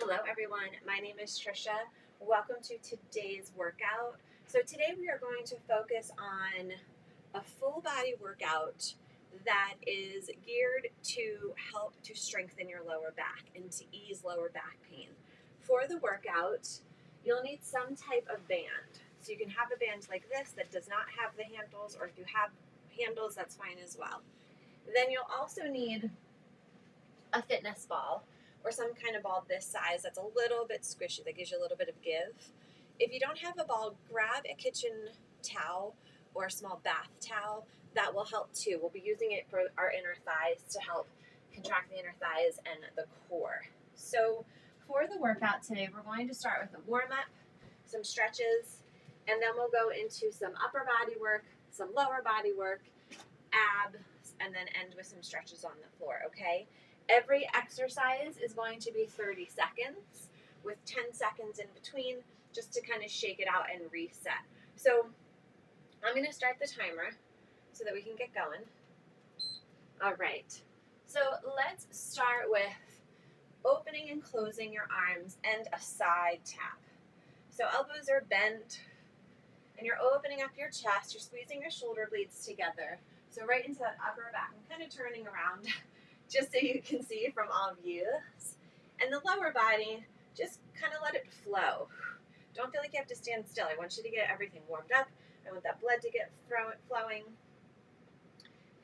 Hello everyone, my name is Trisha. Welcome to today's workout. So today we are going to focus on a full body workout that is geared to help to strengthen your lower back and to ease lower back pain. For the workout, you'll need some type of band. So you can have a band like this that does not have the handles, or if you have handles, that's fine as well. Then you'll also need a fitness ball or some kind of ball this size that's a little bit squishy, that gives you a little bit of give. If you don't have a ball, grab a kitchen towel or a small bath towel. That will help too. We'll be using it for our inner thighs to help contract the inner thighs and the core. So for the workout today, we're going to start with a warm-up, some stretches, and then we'll go into some upper body work, some lower body work, abs, and then end with some stretches on the floor, okay? Every exercise is going to be 30 seconds with 10 seconds in between just to kind of shake it out and reset. So I'm going to start the timer so that we can get going. All right. So let's start with opening and closing your arms and a side tap. So elbows are bent and you're opening up your chest. You're squeezing your shoulder blades together. So right into that upper back. I'm kind of turning around just so you can see from all views. And the lower body, just kind of let it flow. Don't feel like you have to stand still. I want you to get everything warmed up. I want that blood to get flowing.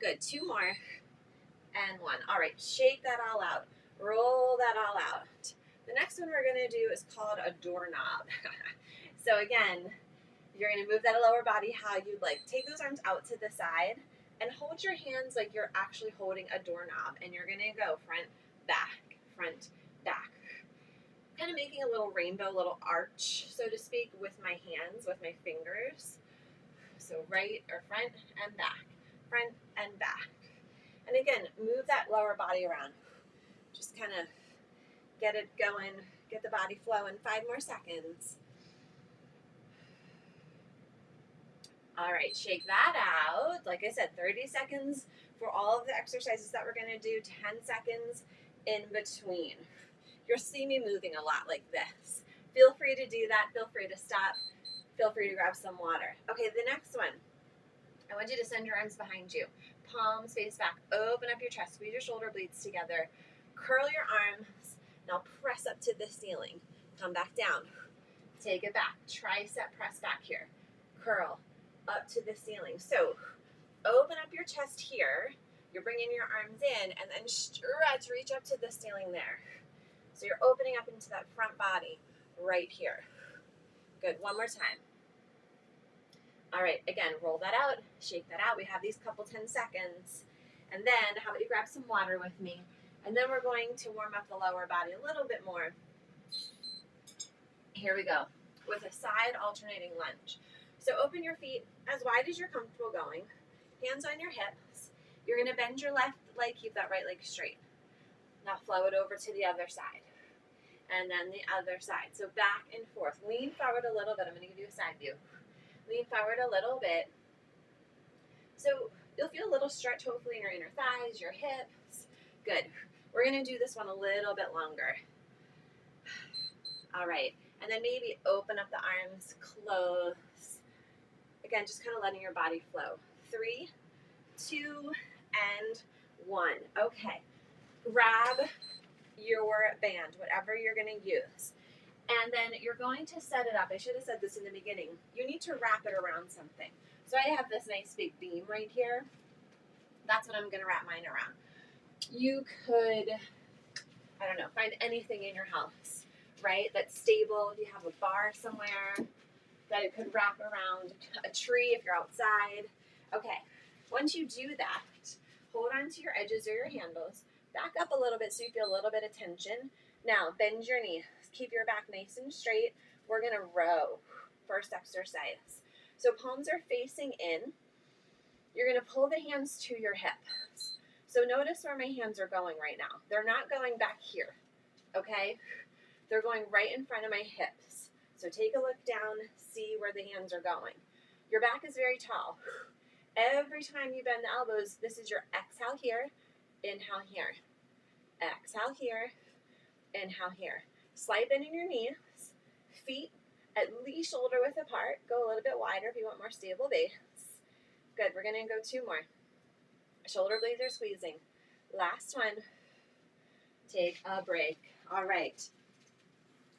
Good, 2 more. And 1. All right, shake that all out. Roll that all out. The next one we're gonna do is called a doorknob. So again, you're gonna move that lower body how you'd like. Take those arms out to the side and hold your hands like you're actually holding a doorknob, and you're gonna go front, back, kind of making a little rainbow, little arch, so to speak, with my hands, with my fingers. So right or front and back, front and back. And again, move that lower body around. Just kind of get it going, get the body flowing. 5 more seconds. All right, shake that out. Like I said, 30 seconds for all of the exercises that we're gonna do, 10 seconds in between. You'll see me moving a lot like this. Feel free to do that. Feel free to stop. Feel free to grab some water. Okay, the next one. I want you to send your arms behind you. Palms face back. Open up your chest. Squeeze your shoulder blades together. Curl your arms. Now press up to the ceiling. Come back down. Take it back. Tricep press back here. Curl up to the ceiling. So open up your chest here. You're bringing your arms in, and then stretch, reach up to the ceiling there. So you're opening up into that front body right here. Good, 1 more time. All right, again, roll that out, shake that out. We have these couple 10 seconds. And then how about you grab some water with me? And then we're going to warm up the lower body a little bit more. Here we go, with a side alternating lunge. So open your feet as wide as you're comfortable going. Hands on your hips. You're gonna bend your left leg, keep that right leg straight. Now flow it over to the other side. And then the other side. So back and forth. Lean forward a little bit. I'm gonna give you a side view. Lean forward a little bit. So you'll feel a little stretch hopefully in your inner thighs, your hips. Good. We're gonna do this one a little bit longer. All right. And then maybe open up the arms, close. Again, just kind of letting your body flow. 3, 2, and 1. Okay. Grab your band, whatever you're going to use. And then you're going to set it up. I should have said this in the beginning. You need to wrap it around something. So I have this nice big beam right here. That's what I'm going to wrap mine around. You could, I don't know, find anything in your house, right, that's stable. If you have a bar somewhere that it could wrap around, a tree if you're outside. Okay, once you do that, hold on to your edges or your handles. Back up a little bit so you feel a little bit of tension. Now, bend your knees. Keep your back nice and straight. We're going to row. First exercise. So palms are facing in. You're going to pull the hands to your hips. So notice where my hands are going right now. They're not going back here, okay? They're going right in front of my hips. So take a look down, see where the hands are going. Your back is very tall. Every time you bend the elbows, this is your exhale here, inhale here. Exhale here, inhale here. Slight bend in your knees. Feet at least shoulder width apart. Go a little bit wider if you want more stable base. Good. We're going to go 2 more. Shoulder blades are squeezing. Last one. Take a break. All right.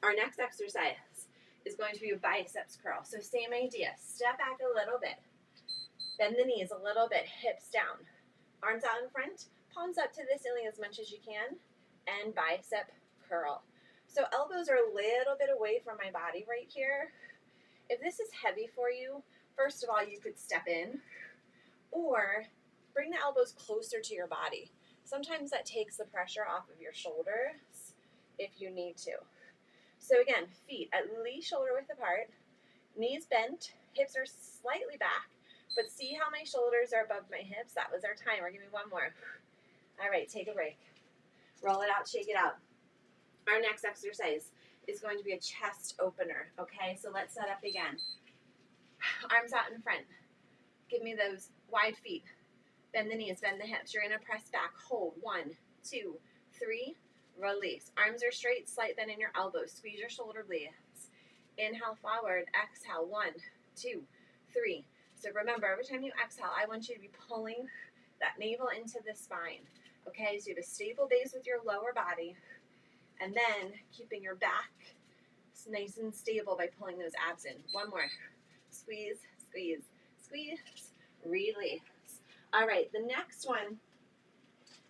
Our next exercise is going to be a biceps curl. So same idea. Step back a little bit. Bend the knees a little bit. Hips down. Arms out in front. Palms up to the ceiling as much as you can. And bicep curl. So elbows are a little bit away from my body right here. If this is heavy for you, first of all, you could step in or bring the elbows closer to your body. Sometimes that takes the pressure off of your shoulders if you need to. So again, feet at least shoulder width apart, knees bent, hips are slightly back, but see how my shoulders are above my hips? That was our timer. Give me 1 more. All right, take a break. Roll it out, shake it out. Our next exercise is going to be a chest opener, okay? So let's set up again. Arms out in front. Give me those wide feet. Bend the knees, bend the hips. You're going to press back. Hold. 1, 2, 3. Release. Arms are straight. Slight bend in your elbows. Squeeze your shoulder blades. Inhale forward. Exhale. 1, 2, 3. So remember, every time you exhale, I want you to be pulling that navel into the spine. Okay, so you have a stable base with your lower body. And then keeping your back nice and stable by pulling those abs in. 1 more. Squeeze, squeeze, squeeze, release. All right, the next one,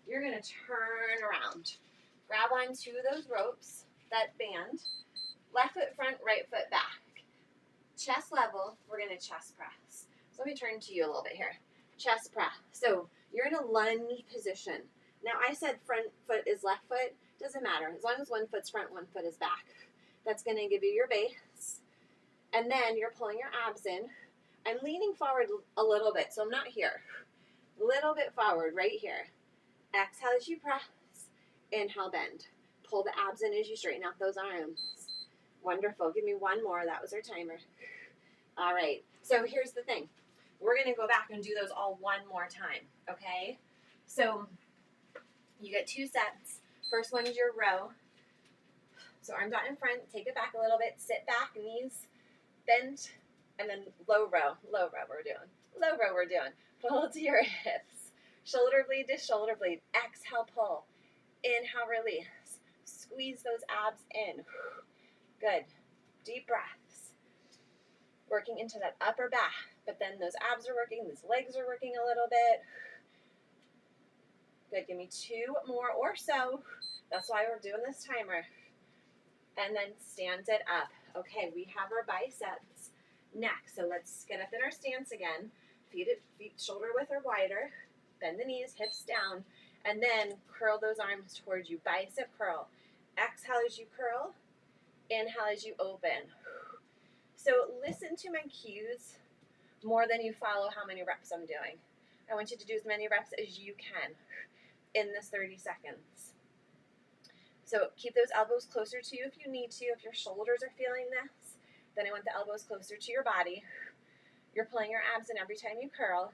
you're going to turn around. Grab onto those ropes, that band. Left foot front, right foot back. Chest level, we're going to chest press. So let me turn to you a little bit here. Chest press. So you're in a lunge position. Now I said front foot is left foot. Doesn't matter. As long as 1 foot's front, 1 foot is back. That's going to give you your base. And then you're pulling your abs in. I'm leaning forward a little bit, so I'm not here. A little bit forward, right here. Exhale as you press. Inhale, bend. Pull the abs in as you straighten out those arms. Wonderful. Give me 1 more. That was our timer. All right. So here's the thing. We're going to go back and do those all 1 more time, okay? So you get 2 sets. First one is your row. So arms out in front, take it back a little bit, sit back, knees bent, and then low row we're doing. Low row we're doing. Pull to your hips. Shoulder blade to shoulder blade. Exhale, pull. Inhale, release. Squeeze those abs in. Good. Deep breaths. Working into that upper back, but then those abs are working, those legs are working a little bit. Good, give me 2 more or so. That's why we're doing this timer. And then stand it up. Okay, we have our biceps next. So let's get up in our stance again. Feet shoulder width or wider. Bend the knees, hips down. And then curl those arms towards you. Bicep curl. Exhale as you curl. Inhale as you open. So listen to my cues more than you follow how many reps I'm doing. I want you to do as many reps as you can in this 30 seconds. So keep those elbows closer to you if you need to. If your shoulders are feeling this, then I want the elbows closer to your body. You're pulling your abs in every time you curl.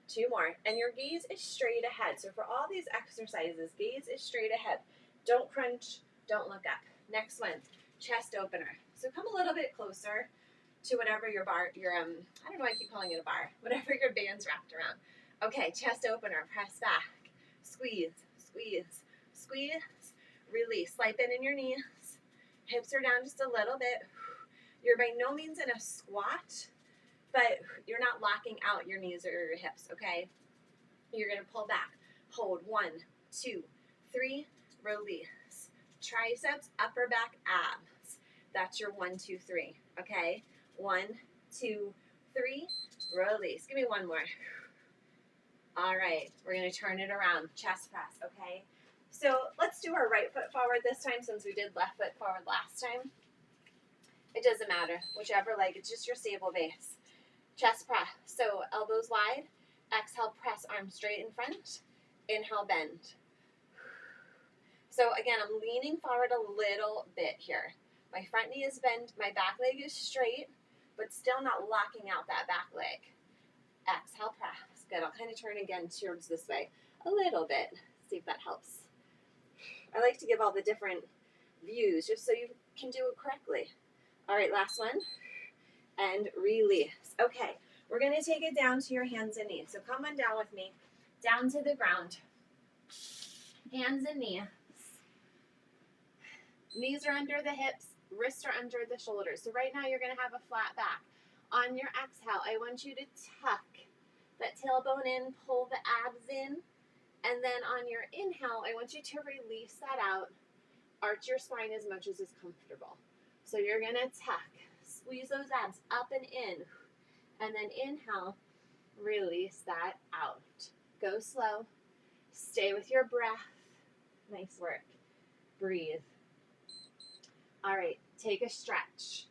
2 more. And your gaze is straight ahead. So for all these exercises, gaze is straight ahead. Don't crunch, don't look up. Next one, chest opener. So come a little bit closer to whatever your bar, I don't know why I keep calling it a bar, whatever your band's wrapped around. Okay, chest opener, press back, squeeze, squeeze, squeeze, release. Slight bend in your knees, hips are down just a little bit. You're by no means in a squat, but you're not locking out your knees or your hips, okay? You're gonna pull back, hold, 1, 2, 3, release. Triceps, upper back, abs. That's your 1, 2, 3, okay? 1, 2, 3, release. Give me 1 more. All right, we're gonna turn it around, chest press, okay? So let's do our right foot forward this time since we did left foot forward last time. It doesn't matter, whichever leg, it's just your stable base. Chest press, so elbows wide, exhale, press arms straight in front, inhale, bend. So again, I'm leaning forward a little bit here. My front knee is bent, my back leg is straight, but still not locking out that back leg. Exhale, press. Good, I'll kind of turn again towards this way a little bit. See if that helps. I like to give all the different views, just so you can do it correctly. All right, last one. And release. Okay, we're gonna take it down to your hands and knees. So come on down with me, down to the ground. Hands and knees. Knees are under the hips, wrists are under the shoulders. So right now you're gonna have a flat back. On your exhale, I want you to tuck that tailbone in, pull the abs in, and then on your inhale, I want you to release that out. Arch your spine as much as is comfortable. So you're gonna tuck, squeeze those abs up and in, and then inhale, release that out. Go slow, stay with your breath. Nice work. Breathe. All right, take a stretch.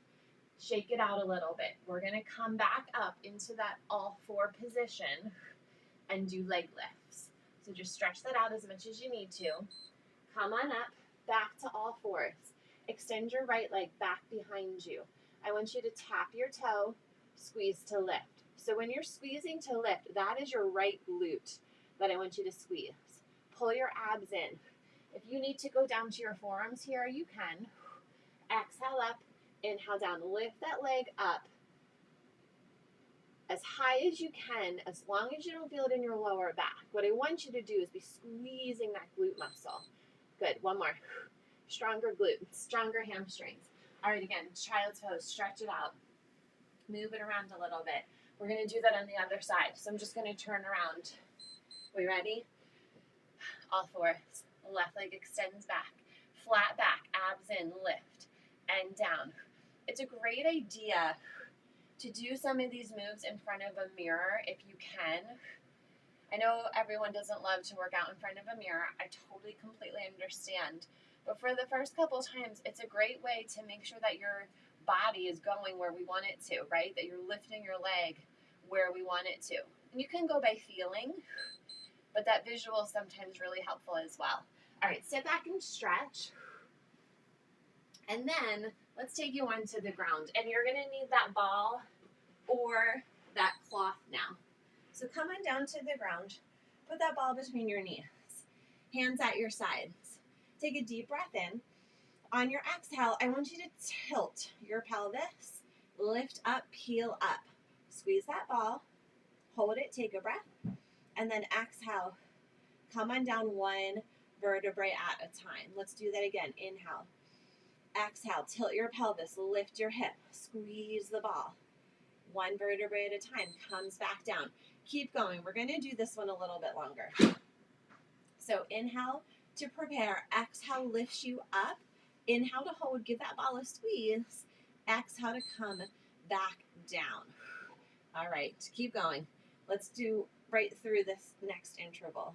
Shake it out a little bit. We're gonna come back up into that all four position and do leg lifts. So just stretch that out as much as you need to. Come on up, back to all fours. Extend your right leg back behind you. I want you to tap your toe, squeeze to lift. So when you're squeezing to lift, that is your right glute that I want you to squeeze. Pull your abs in. If you need to go down to your forearms here, you can. Exhale up, inhale down. Lift that leg up as high as you can, as long as you don't feel it in your lower back. What I want you to do is be squeezing that glute muscle. Good, one more. Stronger glute, stronger hamstrings. All right, again, child's pose, stretch it out. Move it around a little bit. We're gonna do that on the other side. So I'm just gonna turn around. We ready? All fours. Left leg extends back. Flat back, abs in, lift, and down. It's a great idea to do some of these moves in front of a mirror if you can. I know everyone doesn't love to work out in front of a mirror. I totally, completely understand. But for the first couple times, it's a great way to make sure that your body is going where we want it to, right? That you're lifting your leg where we want it to. And you can go by feeling, but that visual is sometimes really helpful as well. All right, sit back and stretch. And then let's take you onto the ground. And you're gonna need that ball or that cloth now. So come on down to the ground. Put that ball between your knees. Hands at your sides. Take a deep breath in. On your exhale, I want you to tilt your pelvis. Lift up, peel up. Squeeze that ball. Hold it, take a breath. And then exhale. Come on down one vertebrae at a time. Let's do that again. Inhale. Exhale, tilt your pelvis, lift your hip, squeeze the ball. One vertebrae at a time, comes back down. Keep going. We're going to do this one a little bit longer. So inhale to prepare. Exhale lifts you up. Inhale to hold. Give that ball a squeeze. Exhale to come back down. All right, keep going. Let's do right through this next interval.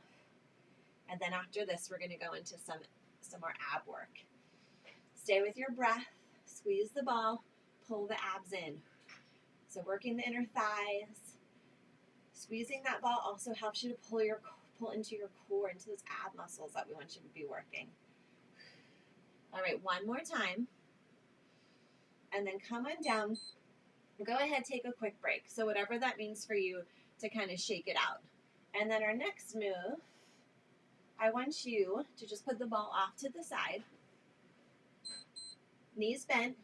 And then after this, we're going to go into some more ab work. Stay with your breath. Squeeze the ball. Pull the abs in. So working the inner thighs. Squeezing that ball also helps you to pull into your core, into those ab muscles that we want you to be working. All right, one more time. And then come on down. Go ahead, take a quick break. So whatever that means for you to kind of shake it out. And then our next move, I want you to just put the ball off to the side. Knees bent,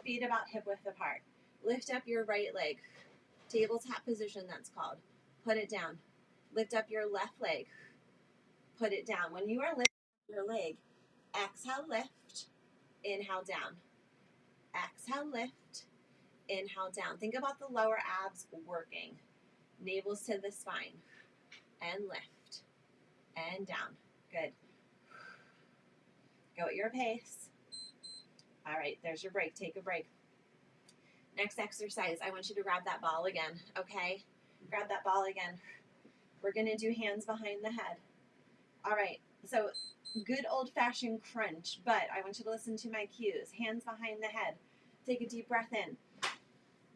feet about hip width apart. Lift up your right leg. Tabletop position, that's called. Put it down. Lift up your left leg. Put it down. When you are lifting your leg, exhale, lift. Inhale, down. Exhale, lift. Inhale, down. Think about the lower abs working. Navels to the spine. And lift. And down. Good. Go at your pace. All right, there's your break. Take a break. Next exercise, I want you to grab that ball again, okay? Grab that ball again. We're going to do hands behind the head. All right, so good old-fashioned crunch, but I want you to listen to my cues. Hands behind the head. Take a deep breath in.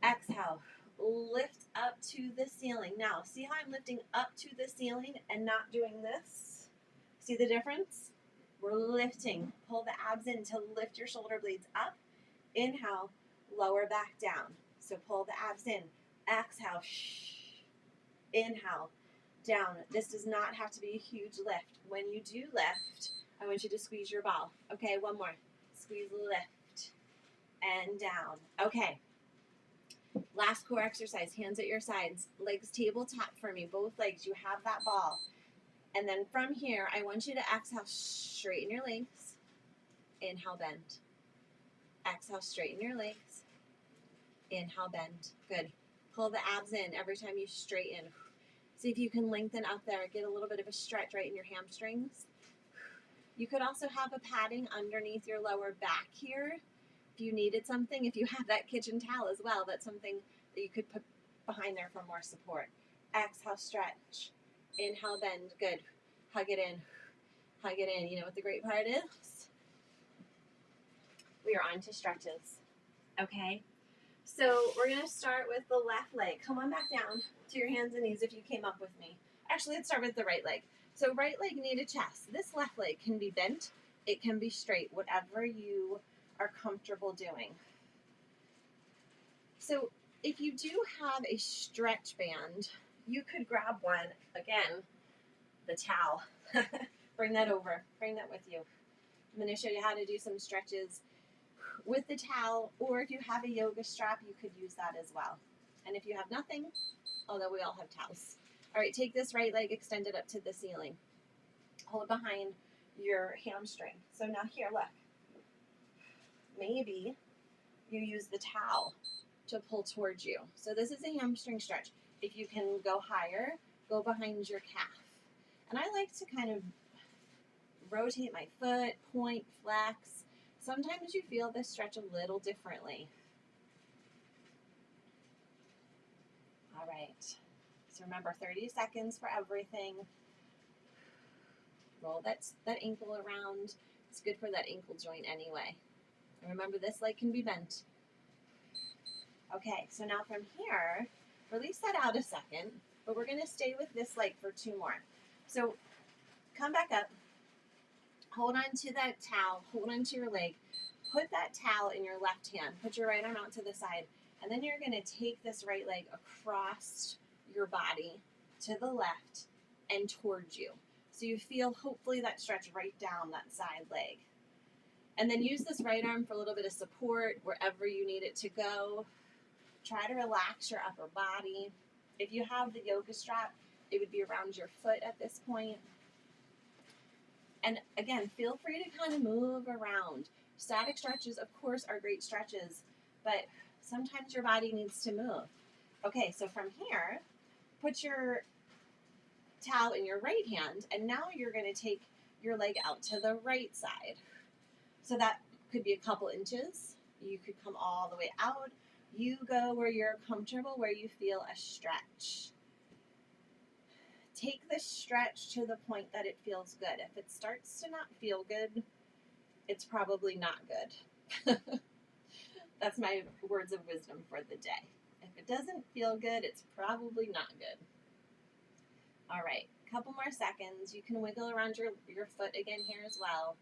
Exhale. Lift up to the ceiling. Now, see how I'm lifting up to the ceiling and not doing this? See the difference? We're lifting. Pull the abs in to lift your shoulder blades up. Inhale, lower back down. So pull the abs in. Exhale. Inhale, down. This does not have to be a huge lift. When you do lift, I want you to squeeze your ball. Okay, one more. squeeze, lift, and down. Okay. Last core exercise, hands at your sides, legs tabletop for me, both legs. You have that ball. And then from here, I want you to exhale, straighten your legs. Inhale, bend. Exhale, straighten your legs. Inhale, bend. Good. Pull the abs in every time you straighten. See if you can lengthen up there. Get a little bit of a stretch right in your hamstrings. You could also have a padding underneath your lower back here if you needed something. If you have that kitchen towel as well, that's something that you could put behind there for more support. Exhale, stretch. Inhale, bend. Good. Hug it in. Hug it in. You know what the great part is? We are on to stretches. Okay? So we're going to start with the left leg. Come on back down to your hands and knees if you came up with me. Actually, let's start with the right leg. So right leg knee to chest. This left leg can be bent. It can be straight, whatever you are comfortable doing. So if you do have a stretch band, you could grab one. Again, the towel. Bring that over. Bring that with you. I'm going to show you how to do some stretches with the towel, or if you have a yoga strap, you could use that as well. And if you have nothing, although we all have towels. All right, take this right leg, extend it up to the ceiling. Hold behind your hamstring. So now here, look. Maybe you use the towel to pull towards you. So this is a hamstring stretch. If you can go higher, go behind your calf. And I like to kind of rotate my foot, point, flex. Sometimes you feel this stretch a little differently. All right. So remember, 30 seconds for everything. Roll that ankle around. It's good for that ankle joint anyway. And remember, this leg can be bent. Okay, so now from here, release that out a second, but we're going to stay with this leg for 2 more. So come back up. Hold on to that towel. Hold on to your leg. Put that towel in your left hand. Put your right arm out to the side. And then you're going to take this right leg across your body to the left and towards you. So you feel hopefully that stretch right down that side leg. And then use this right arm for a little bit of support wherever you need it to go. Try to relax your upper body. If you have the yoga strap, it would be around your foot at this point. And again, feel free to kind of move around. Static stretches, of course, are great stretches, but sometimes your body needs to move. Okay, so from here, put your towel in your right hand, and now you're going to take your leg out to the right side. So that could be a couple inches. You could come all the way out. You go where you're comfortable, where you feel a stretch. Take the stretch to the point that it feels good. If it starts to not feel good, it's probably not good. That's my words of wisdom for the day. If it doesn't feel good, it's probably not good. All right, couple more seconds. You can wiggle around your foot again here as well.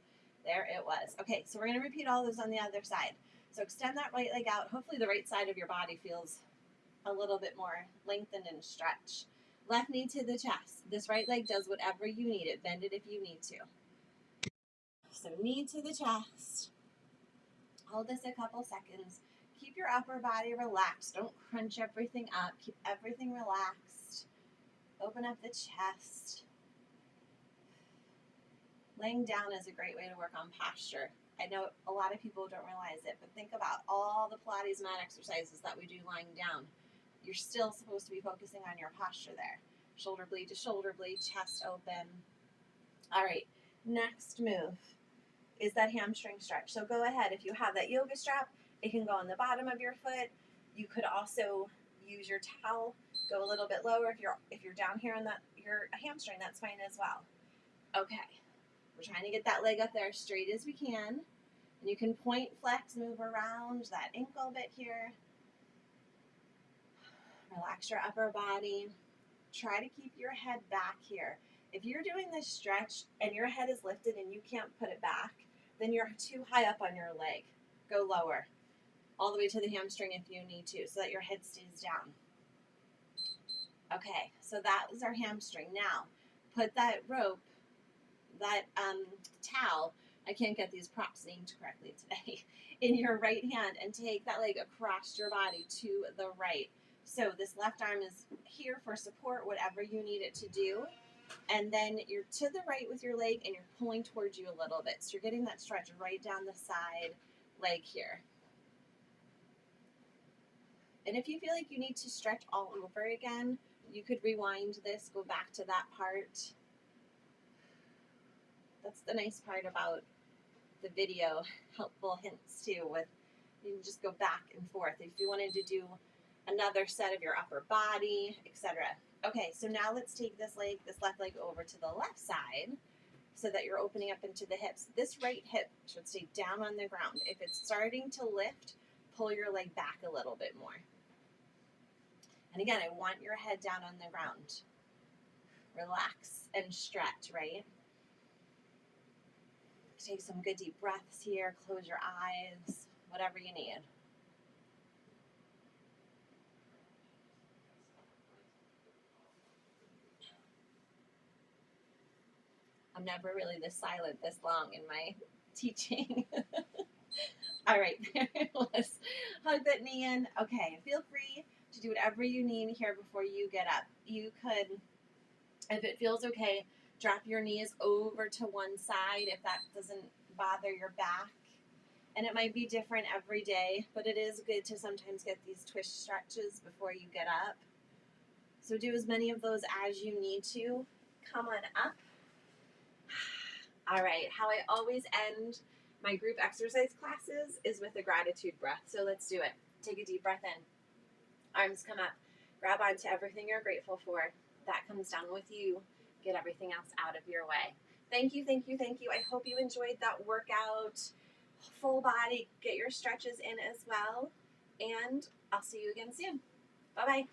There it was. Okay, so we're going to repeat all those on the other side. So extend that right leg out. Hopefully the right side of your body feels a little bit more lengthened and stretched. Left knee to the chest. This right leg does whatever you need it. Bend it if you need to. So knee to the chest. Hold this a couple seconds. Keep your upper body relaxed. Don't crunch everything up. Keep everything relaxed. Open up the chest. Laying down is a great way to work on posture. I know a lot of people don't realize it, but think about all the Pilates mat exercises that we do lying down. You're still supposed to be focusing on your posture there. Shoulder blade to shoulder blade, chest open. All right, next move is that hamstring stretch. So go ahead, if you have that yoga strap, it can go on the bottom of your foot. You could also use your towel, go a little bit lower. If you're down here on your hamstring, that's fine as well. Okay, we're trying to get that leg up there as straight as we can. And you can point, flex, move around that ankle a bit here. Relax your upper body. Try to keep your head back here. If you're doing this stretch and your head is lifted and you can't put it back, then you're too high up on your leg. Go lower, all the way to the hamstring if you need to, so that your head stays down. Okay, so that was our hamstring. Now, put that rope, that towel, I can't get these props named correctly today, in your right hand, and take that leg across your body to the right. So this left arm is here for support, whatever you need it to do. And then you're to the right with your leg and you're pulling towards you a little bit. So you're getting that stretch right down the side leg here. And if you feel like you need to stretch all over again, you could rewind this, go back to that part. That's the nice part about the video, helpful hints too, with you can just go back and forth if you wanted to do another set of your upper body, etc. Okay, so now let's take this left leg over to the left side so that you're opening up into the hips. This right hip should stay down on the ground. If it's starting to lift, pull your leg back a little bit more. And again, I want your head down on the ground. Relax and stretch, right? Take some good deep breaths here. Close your eyes, whatever you need. I'm never really this silent this long in my teaching. All right, let's hug that knee in. Okay, feel free to do whatever you need here before you get up. You could, if it feels okay, drop your knees over to one side if that doesn't bother your back. And it might be different every day, but it is good to sometimes get these twist stretches before you get up. So do as many of those as you need to. Come on up. All right, how I always end my group exercise classes is with a gratitude breath. So let's do it. Take a deep breath in. Arms come up. Grab onto everything you're grateful for. That comes down with you. Get everything else out of your way. Thank you, thank you, thank you. I hope you enjoyed that workout. Full body. Get your stretches in as well. And I'll see you again soon. Bye-bye.